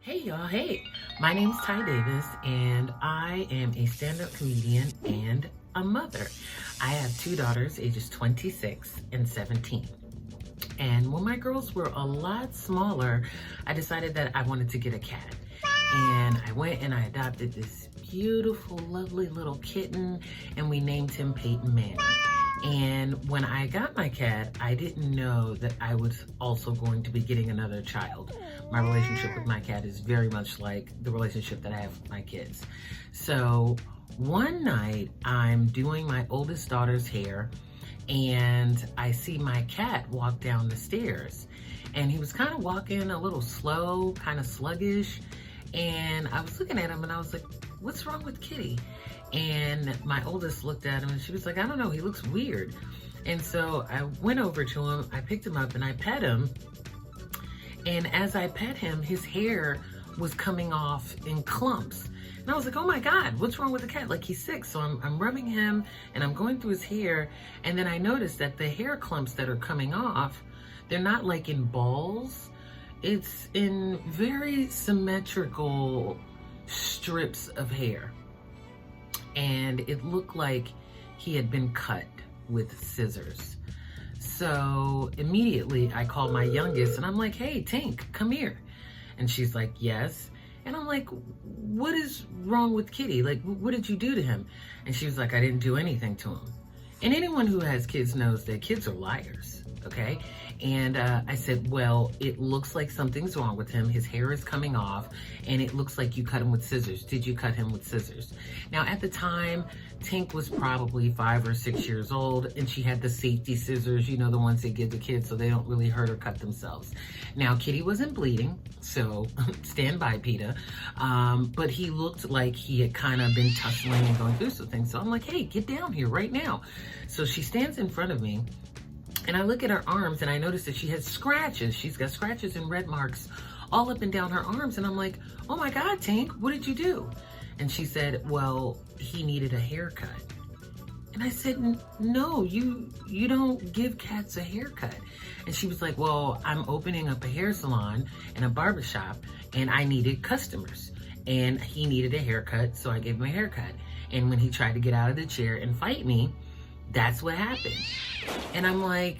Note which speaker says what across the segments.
Speaker 1: Hey y'all, hey. My name's Ty Davis and I am a stand-up comedian and a mother. I have two daughters, ages 26 and 17. And when my girls were a lot smaller, I decided that I wanted to get a cat. And I went and I adopted this beautiful, lovely little kitten, and we named him Peyton Manning. And when I got my cat, I didn't know that I was also going to be getting another child. My relationship with my cat is very much like the relationship that I have with my kids. So one night I'm doing my oldest daughter's hair and I see my cat walk down the stairs. And he was kind of walking a little slow, kind of sluggish. And I was looking at him and I was like, what's wrong with Kitty? And my oldest looked at him and she was like, I don't know, he looks weird. And so I went over to him, I picked him up and I pet him. And as I pet him, his hair was coming off in clumps. And I was like, oh my God, what's wrong with the cat? Like, he's sick. So I'm rubbing him and I'm going through his hair. And then I noticed that the hair clumps that are coming off, they're not like in balls. It's in very symmetrical strips of hair. And it looked like he had been cut with scissors. So immediately I called my youngest and I'm like, hey, Tink, come here. And she's like, yes. And I'm like, what is wrong with Kitty? Like, what did you do to him? And she was like, I didn't do anything to him. And anyone who has kids knows that kids are liars, okay? And I said, well, it looks like something's wrong with him. His hair is coming off and it looks like you cut him with scissors. Did you cut him with scissors? Now at the time, Tink was probably 5 or 6 years old and she had the safety scissors, you know, the ones they give the kids so they don't really hurt or cut themselves. Now Kitty wasn't bleeding, so stand by, PETA. But he looked like he had kind of been tussling and going through some things. So I'm like, hey, get down here right now. So she stands in front of me. And I look at her arms and I notice that she has scratches. She's got scratches and red marks all up and down her arms. And I'm like, oh my God, Tink, what did you do? And she said, well, he needed a haircut. And I said, no, you don't give cats a haircut. And she was like, well, I'm opening up a hair salon and a barbershop and I needed customers. And he needed a haircut, so I gave him a haircut. And when he tried to get out of the chair and fight me, that's what happened. And I'm like,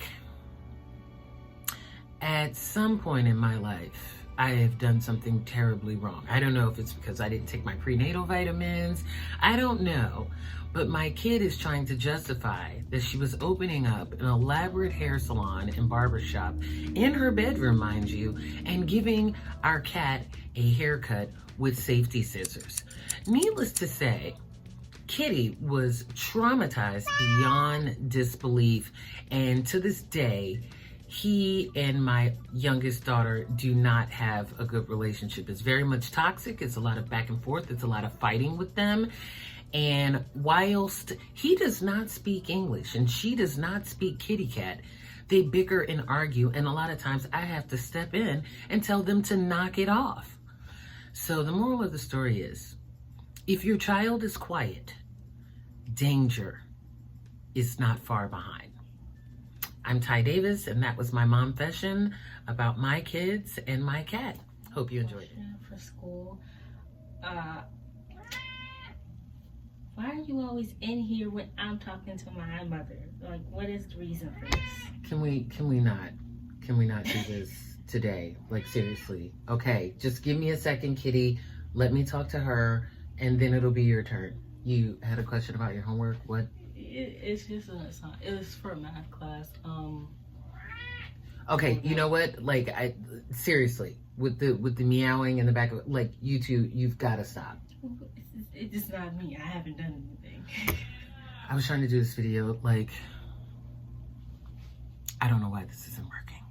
Speaker 1: at some point in my life, I have done something terribly wrong. I don't know if it's because I didn't take my prenatal vitamins. I don't know. But my kid is trying to justify that she was opening up an elaborate hair salon and barbershop in her bedroom, mind you, and giving our cat a haircut with safety scissors. Needless to say, Kitty was traumatized beyond disbelief, and to this day, he and my youngest daughter do not have a good relationship. It's very much toxic. It's a lot of back and forth. It's a lot of fighting with them. And whilst he does not speak English and she does not speak kitty cat, they bicker and argue, and a lot of times I have to step in and tell them to knock it off. So the moral of the story is, if your child is quiet, danger is not far behind. I'm Ty Davis, and that was my Momfession about my kids and my cat. Hope you enjoyed it.
Speaker 2: For school, why are you always in here when I'm talking to my mother? Like, what is the reason for this?
Speaker 1: Can we not do this today? Like, seriously. Okay, just give me a second, Kitty. Let me talk to her, and then it'll be your turn. You had a question about your homework? What?
Speaker 2: It's just it was for math class.
Speaker 1: Okay, you know what? Like, seriously, with the meowing in the back of it, like, you two, you've got to stop.
Speaker 2: It's not me. I haven't done anything.
Speaker 1: I was trying to do this video, like, I don't know why this isn't working.